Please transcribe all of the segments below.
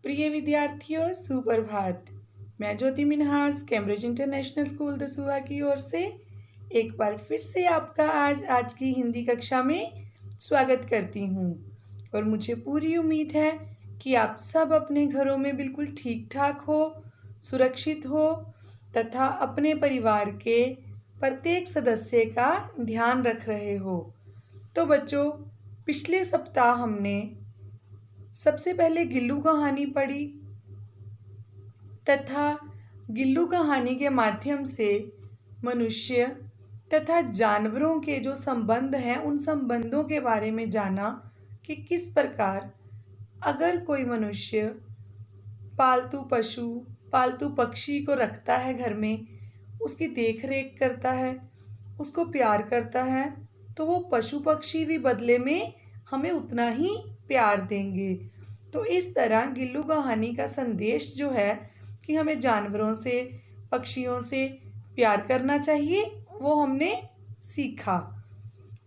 प्रिय विद्यार्थियों, सुप्रभात। मैं Jyoti Minhas Cambridge international school Dasuya की ओर से एक बार फिर से आपका आज की हिंदी कक्षा में स्वागत करती हूँ और मुझे पूरी उम्मीद है कि आप सब अपने घरों में बिल्कुल ठीक ठाक हो, सुरक्षित हो तथा अपने परिवार के प्रत्येक सदस्य का ध्यान रख रहे हो। तो बच्चों, पिछले सप्ताह हमने सबसे पहले गिल्लू कहानी पढ़ी तथा गिल्लू कहानी के माध्यम से मनुष्य तथा जानवरों के जो संबंध हैं उन संबंधों के बारे में जाना कि किस प्रकार अगर कोई मनुष्य पालतू पशु, पालतू पक्षी को रखता है घर में, उसकी देख रेख करता है, उसको प्यार करता है, तो वो पशु पक्षी भी बदले में हमें उतना ही प्यार देंगे। तो इस तरह गिल्लू कहानी का संदेश जो है कि हमें जानवरों से, पक्षियों से प्यार करना चाहिए, वो हमने सीखा।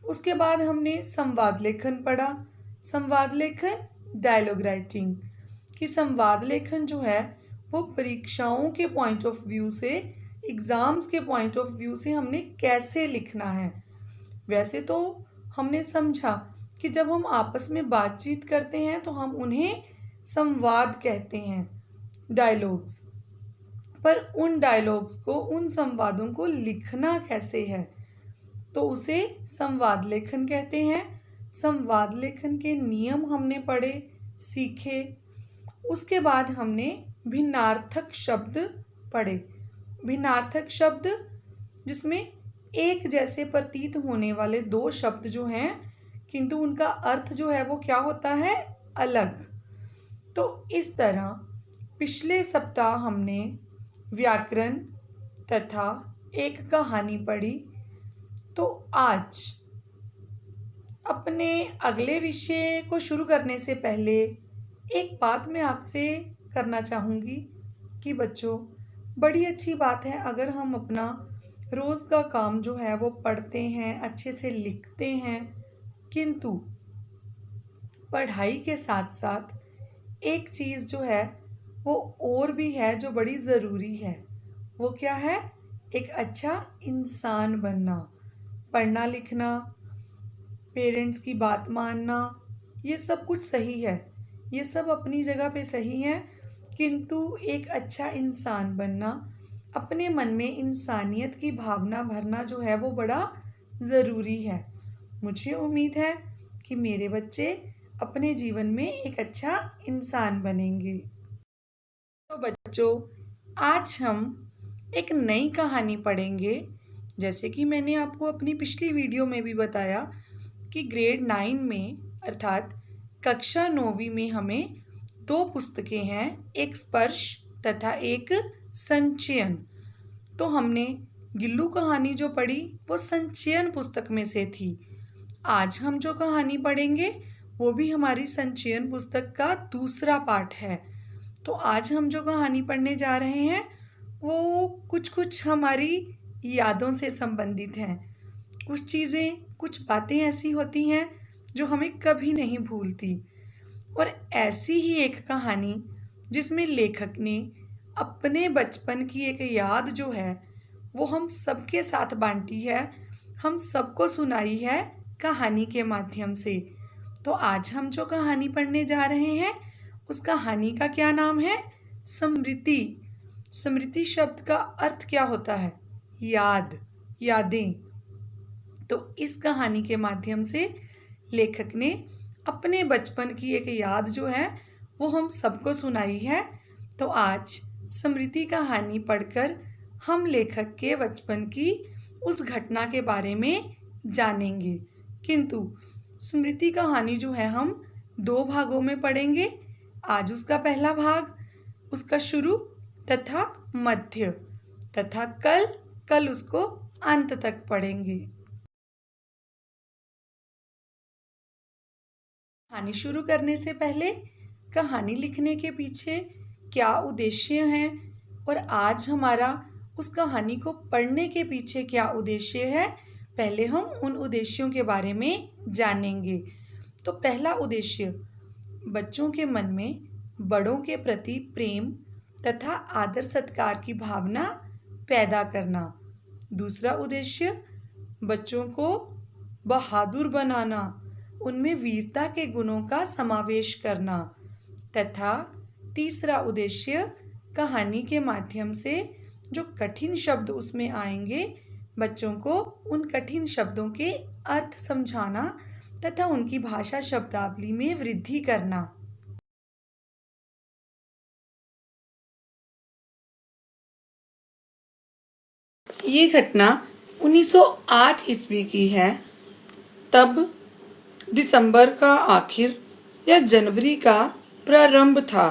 उसके बाद हमने संवाद लेखन पढ़ा। संवाद लेखन, डायलॉग राइटिंग, कि संवाद लेखन जो है वो परीक्षाओं के पॉइंट ऑफ व्यू से, एग्ज़ाम्स के पॉइंट ऑफ व्यू से हमने कैसे लिखना है। वैसे तो हमने समझा कि जब हम आपस में बातचीत करते हैं तो हम उन्हें संवाद कहते हैं, डायलॉग्स। पर उन डायलॉग्स को, उन संवादों को लिखना कैसे है, तो उसे संवाद लेखन कहते हैं। संवाद लेखन के नियम हमने पढ़े, सीखे। उसके बाद हमने भिन्नार्थक शब्द पढ़े। भिन्नार्थक शब्द जिसमें एक जैसे प्रतीत होने वाले दो शब्द जो हैं किंतु उनका अर्थ जो है वो क्या होता है, अलग। तो इस तरह पिछले सप्ताह हमने व्याकरण तथा एक कहानी पढ़ी। तो आज अपने अगले विषय को शुरू करने से पहले एक बात मैं आपसे करना चाहूँगी कि बच्चों, बड़ी अच्छी बात है अगर हम अपना रोज़ का काम जो है वो पढ़ते हैं, अच्छे से लिखते हैं, किंतु पढ़ाई के साथ साथ एक चीज़ जो है वो और भी है जो बड़ी ज़रूरी है। वो क्या है? एक अच्छा इंसान बनना। पढ़ना लिखना, पेरेंट्स की बात मानना, ये सब कुछ सही है, ये सब अपनी जगह पे सही है, किंतु एक अच्छा इंसान बनना, अपने मन में इंसानियत की भावना भरना जो है वो बड़ा ज़रूरी है। मुझे उम्मीद है कि मेरे बच्चे अपने जीवन में एक अच्छा इंसान बनेंगे। तो बच्चों, आज हम एक नई कहानी पढ़ेंगे। जैसे कि मैंने आपको अपनी पिछली वीडियो में भी बताया कि ग्रेड 9 में अर्थात कक्षा 9वीं में हमें दो पुस्तकें हैं, एक स्पर्श तथा एक संचयन। तो हमने गिल्लू कहानी जो पढ़ी वो संचयन पुस्तक में से थी। आज हम जो कहानी पढ़ेंगे वो भी हमारी संचयन पुस्तक का दूसरा पाठ है। तो आज हम जो कहानी पढ़ने जा रहे हैं वो कुछ हमारी यादों से संबंधित हैं। कुछ चीज़ें, कुछ बातें ऐसी होती हैं जो हमें कभी नहीं भूलती। और ऐसी ही एक कहानी जिसमें लेखक ने अपने बचपन की एक याद जो है वो हम सबके साथ बांटी है, हम सबको सुनाई है कहानी के माध्यम से। तो आज हम जो कहानी पढ़ने जा रहे हैं उस कहानी का क्या नाम है? स्मृति। स्मृति शब्द का अर्थ क्या होता है? याद, यादें। तो इस कहानी के माध्यम से लेखक ने अपने बचपन की एक याद जो है वो हम सबको सुनाई है। तो आज स्मृति कहानी पढ़कर हम लेखक के बचपन की उस घटना के बारे में जानेंगे। किंतु स्मृति कहानी जो है हम दो भागों में पढ़ेंगे। आज उसका पहला भाग, उसका शुरू तथा मध्य, तथा कल उसको अंत तक पढ़ेंगे। कहानी शुरू करने से पहले कहानी लिखने के पीछे क्या उद्देश्य हैं और आज हमारा उस कहानी को पढ़ने के पीछे क्या उद्देश्य है, पहले हम उन उद्देश्यों के बारे में जानेंगे। तो पहला उद्देश्य, बच्चों के मन में बड़ों के प्रति प्रेम तथा आदर सत्कार की भावना पैदा करना। दूसरा उद्देश्य बच्चों को बहादुर बनाना, उनमें वीरता के गुणों का समावेश करना। तथा तीसरा उद्देश्य कहानी के माध्यम से जो कठिन शब्द उसमें आएंगे, बच्चों को उन कठिन शब्दों के अर्थ समझाना तथा उनकी भाषा शब्दावली में वृद्धि करना। ये घटना 1908 ईस्वी की है। तब दिसंबर का आखिर या जनवरी का प्रारंभ था।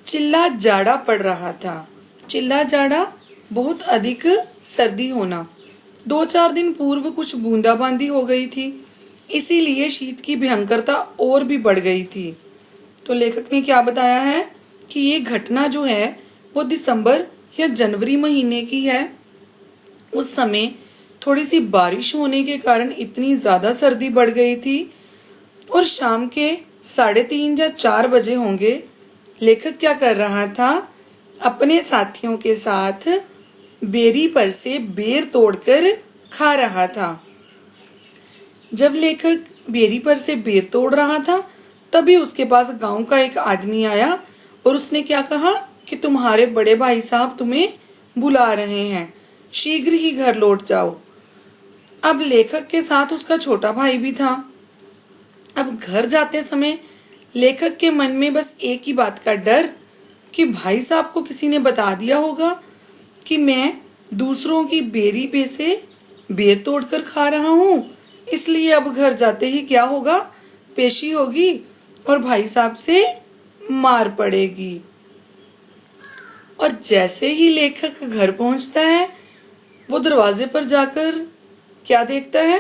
चिल्ला जाड़ा पड़ रहा था। चिल्ला जाड़ा बहुत अधिक सर्दी होना। 2-4 दिन पूर्व कुछ बूंदाबांदी हो गई थी, इसीलिए शीत की भयंकरता और भी बढ़ गई थी। तो लेखक ने क्या बताया है कि ये घटना जो है वो दिसंबर या जनवरी महीने की है। उस समय थोड़ी सी बारिश होने के कारण इतनी ज़्यादा सर्दी बढ़ गई थी और शाम के 3:30 या 4 बजे होंगे। लेखक क्या कर रहा था, अपने साथियों के साथ बेरी पर से बेर तोड़कर खा रहा था। जब लेखक बेरी पर से बेर तोड़ रहा था, तभी उसके पास गांव का एक आदमी आया और उसने क्या कहा कि तुम्हारे बड़े भाई साहब तुम्हें बुला रहे हैं, शीघ्र ही घर लौट जाओ। अब लेखक के साथ उसका छोटा भाई भी था। अब घर जाते समय लेखक के मन में बस एक ही बात का डर कि भाई साहब को किसी ने बता दिया होगा कि मैं दूसरों की बेरी पे से बेर तोड़कर खा रहा हूँ, इसलिए अब घर जाते ही क्या होगा, पेशी होगी और भाई साहब से मार पड़ेगी। और जैसे ही लेखक घर पहुंचता है, वो दरवाजे पर जाकर क्या देखता है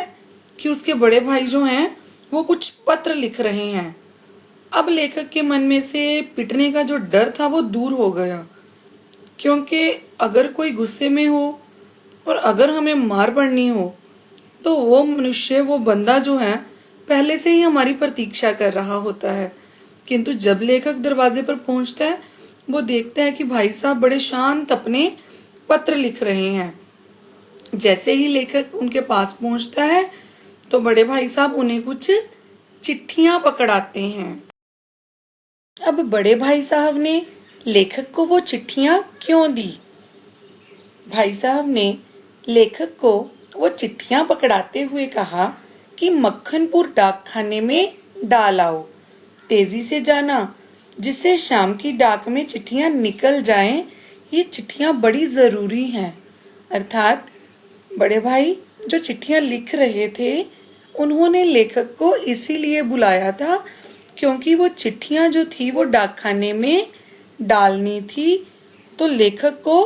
कि उसके बड़े भाई जो हैं वो कुछ पत्र लिख रहे हैं। अब लेखक के मन में से पिटने का जो डर था वो दूर हो गया, क्योंकि अगर कोई गुस्से में हो और अगर हमें मार पड़नी हो तो वो मनुष्य, वो बंदा जो है पहले से ही हमारी प्रतीक्षा कर रहा होता है। किंतु जब लेखक दरवाजे पर पहुंचता है, वो देखता है कि भाई साहब बड़े शांत अपने पत्र लिख रहे हैं। जैसे ही लेखक उनके पास पहुंचता है तो बड़े भाई साहब उन्हें कुछ चिट्ठियां पकड़ाते हैं। अब बड़े भाई साहब ने लेखक को वो चिट्ठियां क्यों दी? भाई साहब ने लेखक को वो चिट्ठियां पकड़ाते हुए कहा कि मक्खनपुर डाकखाने में डाल आओ, तेजी से जाना, जिससे शाम की डाक में चिट्ठियां निकल जाएं। ये चिट्ठियां बड़ी ज़रूरी हैं। अर्थात बड़े भाई जो चिट्ठियां लिख रहे थे, उन्होंने लेखक को इसीलिए बुलाया था क्योंकि वो चिट्ठियां जो थी वो डाकखाने में डालनी थी। तो लेखक को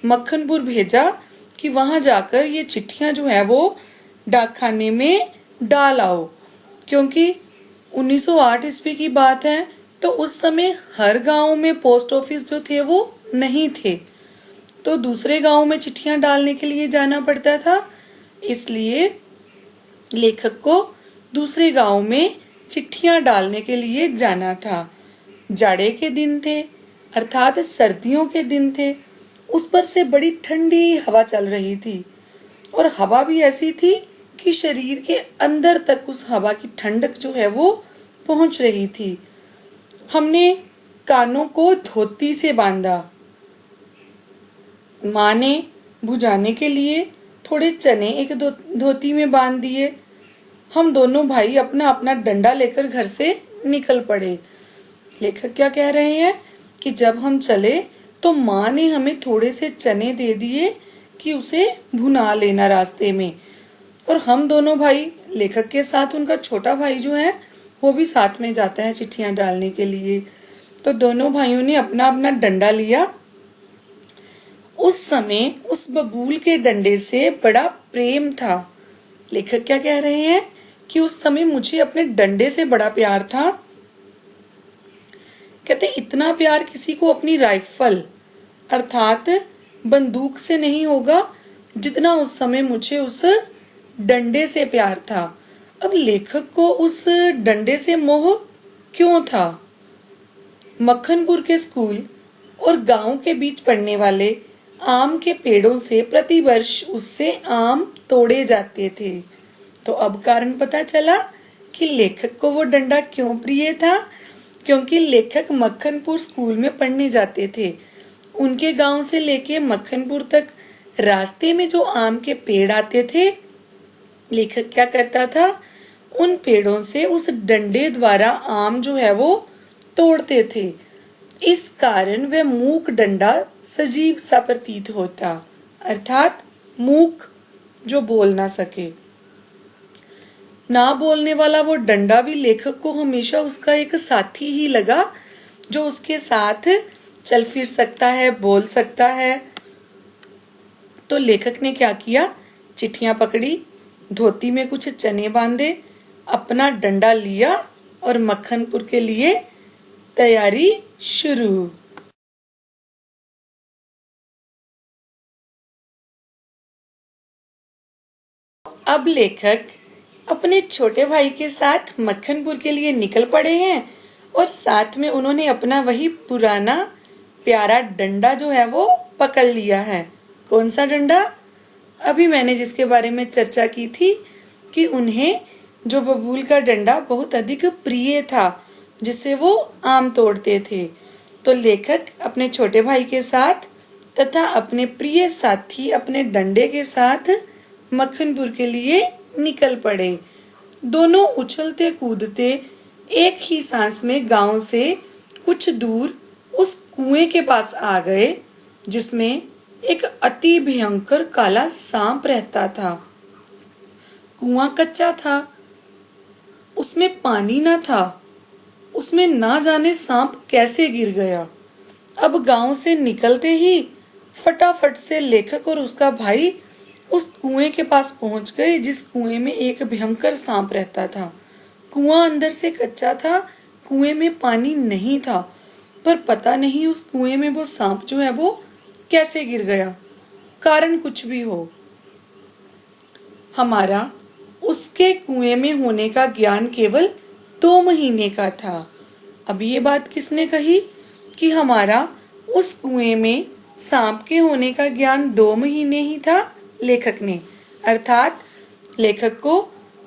मक्खनपुर भेजा कि वहाँ जाकर ये चिट्ठियां जो है वो डाकखाने में डाल आओ, क्योंकि 1908 ईस्वी की बात है। तो उस समय हर गांव में पोस्ट ऑफिस जो थे वो नहीं थे, तो दूसरे गांव में चिट्ठियां डालने के लिए जाना पड़ता था। इसलिए लेखक को दूसरे गांव में चिट्ठियां डालने के लिए जाना था। जाड़े के दिन थे, अर्थात सर्दियों के दिन थे। उस पर से बड़ी ठंडी हवा चल रही थी और हवा भी ऐसी थी कि शरीर के अंदर तक उस हवा की ठंडक जो है वो पहुंच रही थी। हमने कानों को धोती से बांधा। माँ ने बुझाने के लिए थोड़े चने एक धोती में बांध दिए। हम दोनों भाई अपना अपना डंडा लेकर घर से निकल पड़े। लेखक क्या कह रहे हैं कि जब हम चले तो माँ ने हमें थोड़े से चने दे दिए कि उसे भुना लेना रास्ते में। और हम दोनों भाई, लेखक के साथ उनका छोटा भाई जो है वो भी साथ में जाता है चिट्ठियां डालने के लिए। तो दोनों भाइयों ने अपना अपना डंडा लिया। उस समय उस बबूल के डंडे से बड़ा प्रेम था। लेखक क्या कह रहे हैं कि उस समय मुझे अपने डंडे से बड़ा प्यार था। कहते इतना प्यार किसी को अपनी राइफल अर्थात बंदूक से नहीं होगा जितना उस समय मुझे उस डंडे से प्यार था। अब लेखक को उस डंडे से मोह क्यों था? मक्खनपुर के स्कूल और गांव के बीच पड़ने वाले आम के पेड़ों से प्रतिवर्ष उससे आम तोड़े जाते थे। तो अब कारण पता चला कि लेखक को वो डंडा क्यों प्रिय था। क्योंकि लेखक मक्खनपुर स्कूल में पढ़ने जाते थे। उनके गांव से लेके मक्खनपुर तक रास्ते में जो आम के पेड़ आते थे, लेखक क्या करता था, उन पेड़ों से उस डंडे द्वारा आम जो है वो तोड़ते थे। इस कारण वह मूक डंडा सजीव सा प्रतीत होता, अर्थात मूक जो बोल ना सके। ना बोलने वाला वो डंडा भी लेखक को हमेशा उसका एक साथी ही लगा, जो उसके साथ चल फिर सकता है, बोल सकता है। तो लेखक ने क्या किया, चिट्ठियां पकड़ी, धोती में कुछ चने बांधे, अपना डंडा लिया और मक्खनपुर के लिए तैयारी शुरू। अब लेखक अपने छोटे भाई के साथ मक्खनपुर के लिए निकल पड़े हैं और साथ में उन्होंने अपना वही पुराना प्यारा डंडा जो है वो पकड़ लिया है। कौन सा डंडा? अभी मैंने जिसके बारे में चर्चा की थी कि उन्हें जो बबूल का डंडा बहुत अधिक प्रिय था, जिससे वो आम तोड़ते थे। तो लेखक अपने छोटे भाई के साथ तथा अपने प्रिय साथी अपने डंडे के साथ मक्खनपुर के लिए निकल पड़े। दोनों उछलते कूदते एक ही सांस में गांव से कुछ दूर उस कुएं के पास आ गए, जिसमें एक अति भयंकर काला सांप रहता था। कुआं कच्चा था, उसमें पानी न था, उसमें ना जाने सांप कैसे गिर गया। अब गांव से निकलते ही फटाफट से लेखक और उसका भाई उस कुएं के पास पहुंच गए, जिस कुएं में एक भयंकर सांप रहता था। कुआं अंदर से कच्चा था, कुएं में पानी नहीं था, पर पता नहीं उस कुएं में वो सांप जो है वो कैसे गिर गया। कारण कुछ भी हो, हमारा उसके कुएं में होने का ज्ञान केवल 2 महीने का था। अब ये बात किसने कही कि हमारा उस कुएं में सांप के होने का ज्ञान 2 महीने ही था? लेखक ने। अर्थात लेखक को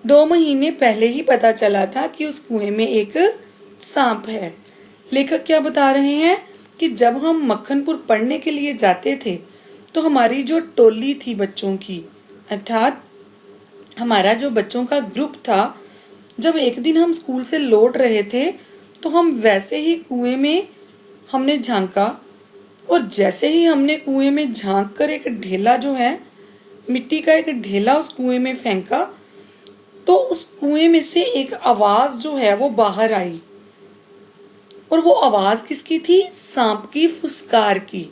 2 महीने पहले ही पता चला था कि उस कुएं में एक सांप है। लेखक क्या बता रहे हैं कि जब हम मक्खनपुर पढ़ने के लिए जाते थे, तो हमारी जो टोली थी बच्चों की, अर्थात हमारा जो बच्चों का ग्रुप था, जब एक दिन हम स्कूल से लौट रहे थे, तो हम वैसे ही कुएं में हमने झांका, और जैसे ही हमने कुएं में झांक कर एक ढेला जो है, मिट्टी का एक ढेला उस कुएं में फेंका, तो उस कुएं में से एक आवाज जो है वो बाहर आई। और वो आवाज किसकी थी? सांप की, फुसकार की।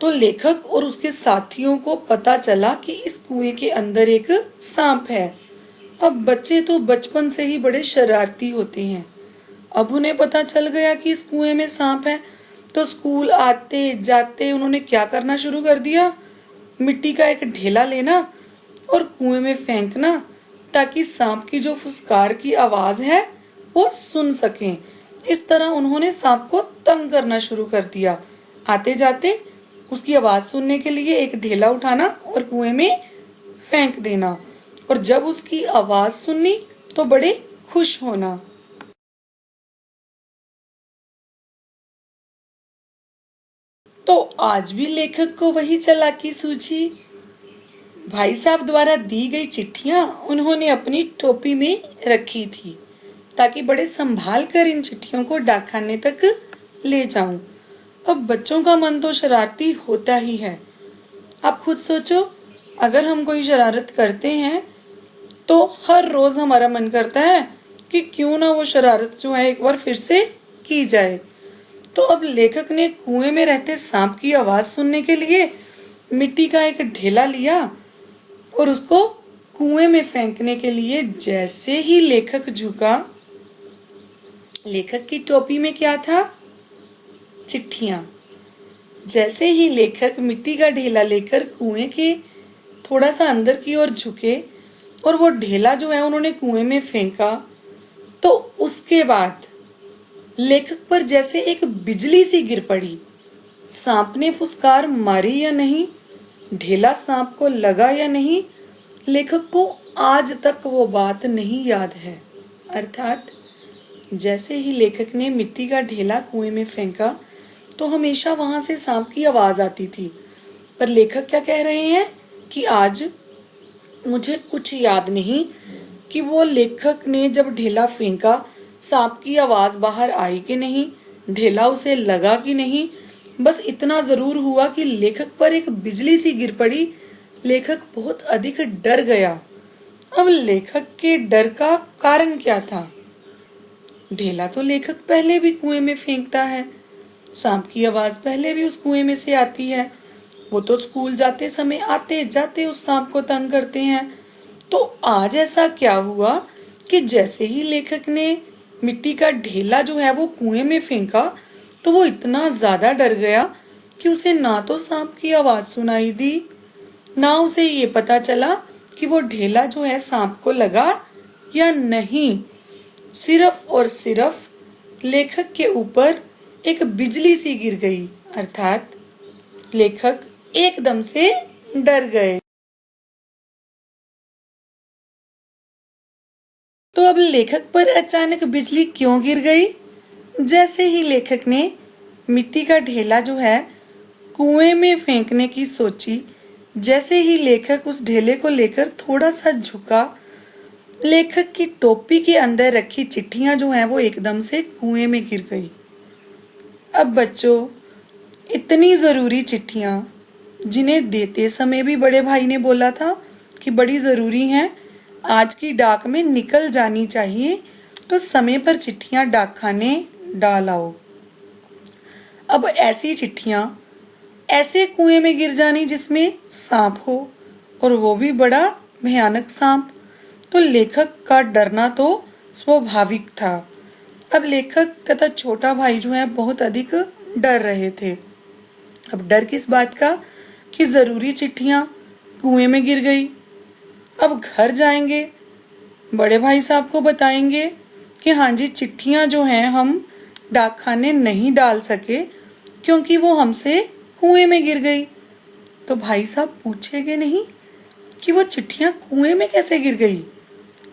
तो लेखक और उसके साथियों को पता चला कि इस कुएं के अंदर एक सांप है। अब बच्चे तो बचपन से ही बड़े शरारती होते हैं। अब उन्हें पता चल गया कि इस कुएं में सांप है, तो स्कूल आते जाते उन्होंने क्या करना शुरू कर दिया, मिट्टी का एक ढेला लेना और कुएं में फेंकना, ताकि सांप की जो फुसकार की आवाज है वो सुन सकें। इस तरह उन्होंने सांप को तंग करना शुरू कर दिया। आते जाते उसकी आवाज सुनने के लिए एक ढेला उठाना और कुएं में फेंक देना, और जब उसकी आवाज सुननी तो बड़े खुश होना। तो आज भी लेखक को वही चालाकी सूझी। भाई साहब द्वारा दी गई चिट्ठियां उन्होंने अपनी टोपी में रखी थी, ताकि बड़े संभाल कर इन चिट्ठियों को डाकखाने तक ले जाऊं। अब बच्चों का मन तो शरारती होता ही है। आप खुद सोचो, अगर हम कोई शरारत करते हैं तो हर रोज हमारा मन करता है कि क्यों ना वो शरारत जो है एक बार फिर से की जाए। तो अब लेखक ने कुएं में रहते सांप की आवाज सुनने के लिए मिट्टी का एक ढेला लिया और उसको कुएं में फेंकने के लिए जैसे ही लेखक झुका, लेखक की टोपी में क्या था? चिट्ठियां। जैसे ही लेखक मिट्टी का ढेला लेकर कुएं के थोड़ा सा अंदर की ओर झुके और वो ढेला जो है उन्होंने कुएं में फेंका, तो उसके बाद लेखक पर जैसे एक बिजली सी गिर पड़ी। सांप ने फुसकार मारी या नहीं, ढेला सांप को लगा या नहीं, लेखक को आज तक वो बात नहीं याद है। अर्थात जैसे ही लेखक ने मिट्टी का ढेला कुएं में फेंका तो हमेशा वहां से सांप की आवाज आती थी। पर लेखक क्या कह रहे हैं कि आज मुझे कुछ याद नहीं कि वो लेखक ने जब ढेला फेंका सांप की आवाज बाहर आई कि नहीं, ढेला उसे लगा कि नहीं। बस इतना जरूर हुआ कि लेखक पर एक बिजली सी गिर पड़ी। लेखक बहुत अधिक डर गया। अब लेखक के डर का कारण क्या था? ढेला तो लेखक पहले भी कुएं में फेंकता है, सांप की आवाज पहले भी उस कुएं में से आती है। वो तो स्कूल जाते समय आते जाते उस सांप को तंग करते हैं। तो आज ऐसा क्या हुआ कि जैसे ही लेखक ने मिट्टी का ढेला जो है वो कुएं में फेंका तो वो इतना ज्यादा डर गया कि उसे ना तो सांप की आवाज सुनाई दी, ना उसे ये पता चला कि वो ढेला जो है सांप को लगा या नहीं। सिर्फ और सिर्फ लेखक के ऊपर एक बिजली सी गिर गई। अर्थात लेखक एकदम से डर गए। तो अब लेखक पर अचानक बिजली क्यों गिर गई? जैसे ही लेखक ने मिट्टी का ढेला जो है कुएं में फेंकने की सोची, जैसे ही लेखक उस ढेले को लेकर थोड़ा सा झुका, लेखक की टोपी के अंदर रखी चिट्ठियां जो हैं वो एकदम से कुएं में गिर गई। अब बच्चों, इतनी ज़रूरी चिट्ठियां जिन्हें देते समय भी बड़े भाई ने बोला था कि बड़ी ज़रूरी हैं, आज की डाक में निकल जानी चाहिए, तो समय पर चिट्ठियां डाकखाने डाल आओ। अब ऐसी चिट्ठियां ऐसे कुएं में गिर जानी जिसमें सांप हो, और वो भी बड़ा भयानक सांप। तो लेखक का डरना तो स्वाभाविक था। अब लेखक तथा छोटा भाई जो है बहुत अधिक डर रहे थे। अब डर किस बात का कि जरूरी चिट्ठियां कुएं में गिर गई। अब घर जाएंगे, बड़े भाई साहब को बताएंगे कि हाँ जी, चिट्ठियां जो हैं हम डाकखाने नहीं डाल सके क्योंकि वो हमसे कुएं में गिर गई। तो भाई साहब पूछेंगे नहीं कि वो चिट्ठियां कुएं में कैसे गिर गई,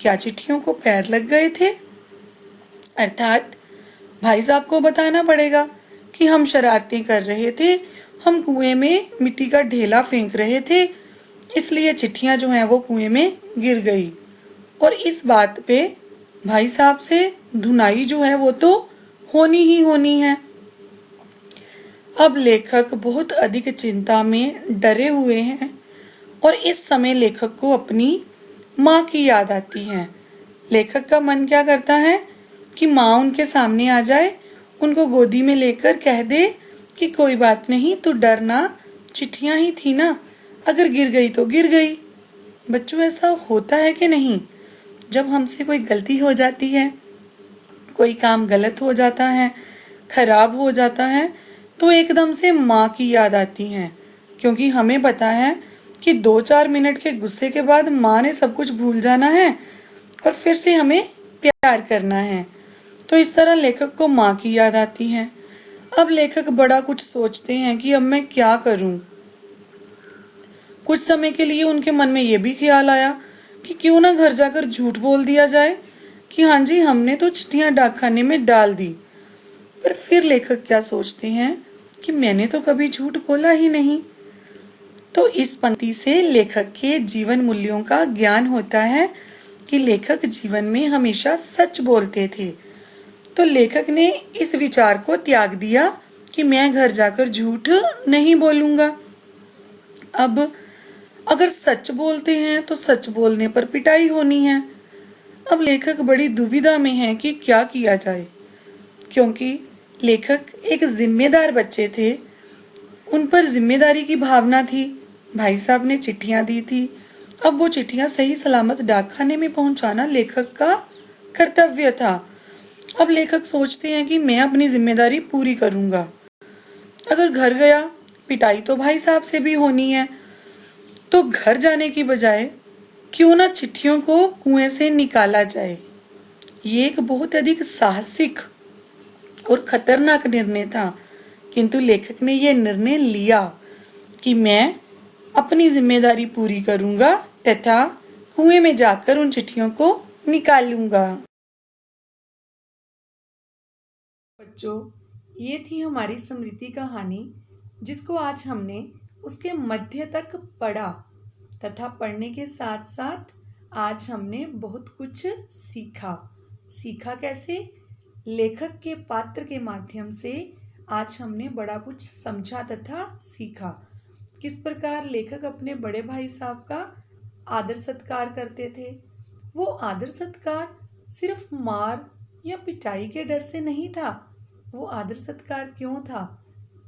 क्या चिट्ठियों को पैर लग गए थे? अर्थात भाई साहब को बताना पड़ेगा कि हम शरारतें कर रहे थे, हम कुएं में मिट्टी का ढेला फेंक रहे थे, इसलिए चिट्ठियां जो हैं वो कुएं में गिर गई। और इस बात पे भाई साहब से धुनाई जो है वो तो होनी ही होनी है। अब लेखक बहुत अधिक चिंता में डरे हुए हैं और इस समय लेखक को अपनी माँ की याद आती है। लेखक का मन क्या करता है कि माँ उनके सामने आ जाए, उनको गोदी में लेकर कह दे कि कोई बात नहीं, तू डरना, चिट्ठियां ही थी ना, अगर गिर गई तो गिर गई। बच्चों, ऐसा होता है कि नहीं? जब हमसे कोई गलती हो जाती है, कोई काम गलत हो जाता है, खराब हो जाता है, तो एकदम से माँ की याद आती है, क्योंकि हमें पता है कि 2-4 मिनट के गुस्से के बाद माँ ने सब कुछ भूल जाना है और फिर से हमें प्यार करना है। तो इस तरह लेखक को माँ की याद आती है। अब लेखक बड़ा कुछ सोचते हैं कि अब मैं क्या करूं। कुछ समय के लिए उनके मन में ये भी ख्याल आया कि क्यों ना घर जाकर झूठ बोल दिया जाए कि हाँ जी, हमने तो चिट्ठियां डाकखाने में डाल दी। पर फिर लेखक क्या सोचते हैं कि मैंने तो कभी झूठ बोला ही नहीं। तो इस पंक्ति से लेखक के जीवन मूल्यों का ज्ञान होता है कि लेखक जीवन में हमेशा सच बोलते थे। तो लेखक ने इस विचार को त्याग दिया कि मैं घर जाकर झूठ नहीं बोलूंगा। अब अगर सच बोलते हैं तो सच बोलने पर पिटाई होनी है। अब लेखक बड़ी दुविधा में है कि क्या किया जाए, क्योंकि लेखक एक जिम्मेदार बच्चे थे, उन पर जिम्मेदारी की भावना थी। भाई साहब ने चिट्ठियां दी थी, अब वो चिट्ठियां सही सलामत डाकखाने में पहुंचाना लेखक का कर्तव्य था। अब लेखक सोचते हैं कि मैं अपनी जिम्मेदारी पूरी करूंगा। अगर घर गया, पिटाई तो भाई साहब से भी होनी है, तो घर जाने की बजाय क्यों ना चिट्ठियों को कुएं से निकाला जाए। ये एक बहुत अधिक साहसिक और खतरनाक निर्णय था, किंतु लेखक ने यह निर्णय लिया कि मैं अपनी जिम्मेदारी पूरी करूंगा तथा कुएं में जाकर उन चिट्ठियों को निकालूंगा। बच्चों, ये थी हमारी स्मृति कहानी, जिसको आज हमने उसके मध्य तक पढ़ा तथा पढ़ने के साथ साथ आज हमने बहुत कुछ सीखा। सीखा कैसे? लेखक के पात्र के माध्यम से आज हमने बड़ा कुछ समझा तथा सीखा। किस प्रकार लेखक अपने बड़े भाई साहब का आदर सत्कार करते थे। वो आदर सत्कार सिर्फ मार या पिटाई के डर से नहीं था। वो आदर सत्कार क्यों था?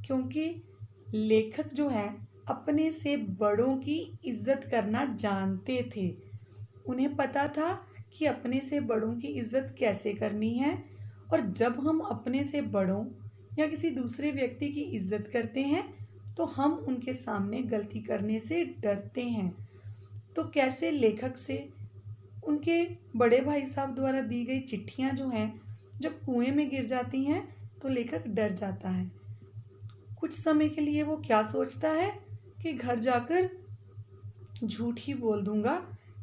क्योंकि लेखक जो है अपने से बड़ों की इज्जत करना जानते थे। उन्हें पता था कि अपने से बड़ों की इज्जत कैसे करनी है, और जब हम अपने से बड़ों या किसी दूसरे व्यक्ति की इज्जत करते हैं तो हम उनके सामने गलती करने से डरते हैं। तो कैसे लेखक से उनके बड़े भाई साहब द्वारा दी गई चिट्ठियां जो हैं, जब कुएं में गिर जाती हैं तो लेखक डर जाता है। कुछ समय के लिए वो क्या सोचता है कि घर जाकर झूठ ही बोल दूंगा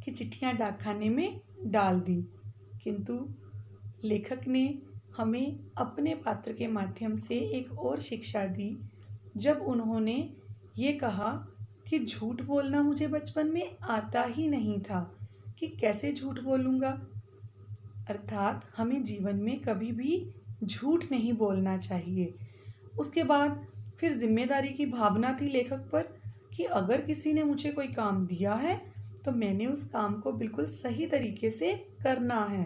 कि चिट्ठियां डाकखाने में डाल दी। किंतु लेखक ने हमें अपने पात्र के माध्यम से एक और शिक्षा दी, जब उन्होंने ये कहा कि झूठ बोलना मुझे बचपन में आता ही नहीं था, कि कैसे झूठ बोलूँगा। अर्थात हमें जीवन में कभी भी झूठ नहीं बोलना चाहिए। उसके बाद फिर जिम्मेदारी की भावना थी लेखक पर कि अगर किसी ने मुझे कोई काम दिया है तो मैंने उस काम को बिल्कुल सही तरीके से करना है।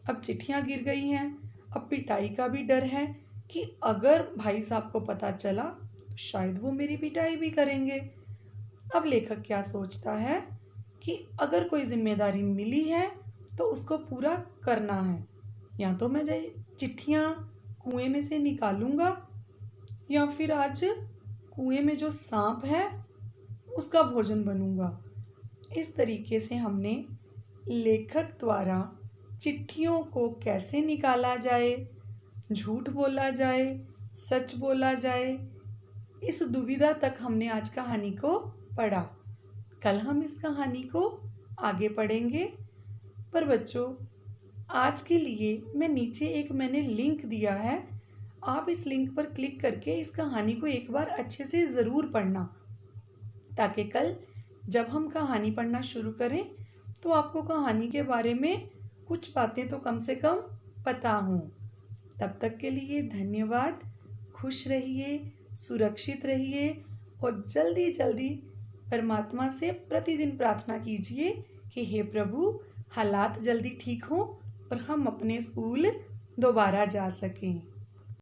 अब चिट्ठियां गिर गई हैं, अब पिटाई का भी डर है कि अगर भाई साहब को पता चला तो शायद वो मेरी पिटाई भी करेंगे। अब लेखक क्या सोचता है कि अगर कोई जिम्मेदारी मिली है तो उसको पूरा करना है। या तो मैं चिट्ठियां कुएं में से निकालूंगा, या फिर आज कुएं में जो सांप है उसका भोजन बनूंगा। इस तरीके से हमने लेखक द्वारा चिट्ठियों को कैसे निकाला जाए, झूठ बोला जाए, सच बोला जाए, इस दुविधा तक हमने आज कहानी को पढ़ा। कल हम इस कहानी को आगे पढ़ेंगे। पर बच्चों, आज के लिए मैं नीचे मैंने लिंक दिया है, आप इस लिंक पर क्लिक करके इस कहानी को एक बार अच्छे से ज़रूर पढ़ना, ताकि कल जब हम कहानी पढ़ना शुरू करें तो आपको कहानी के बारे में कुछ बातें तो कम से कम पता हों। तब तक के लिए धन्यवाद। खुश रहिए, सुरक्षित रहिए और जल्दी जल्दी परमात्मा से प्रतिदिन प्रार्थना कीजिए कि हे प्रभु, हालात जल्दी ठीक हों और हम अपने स्कूल दोबारा जा सकें।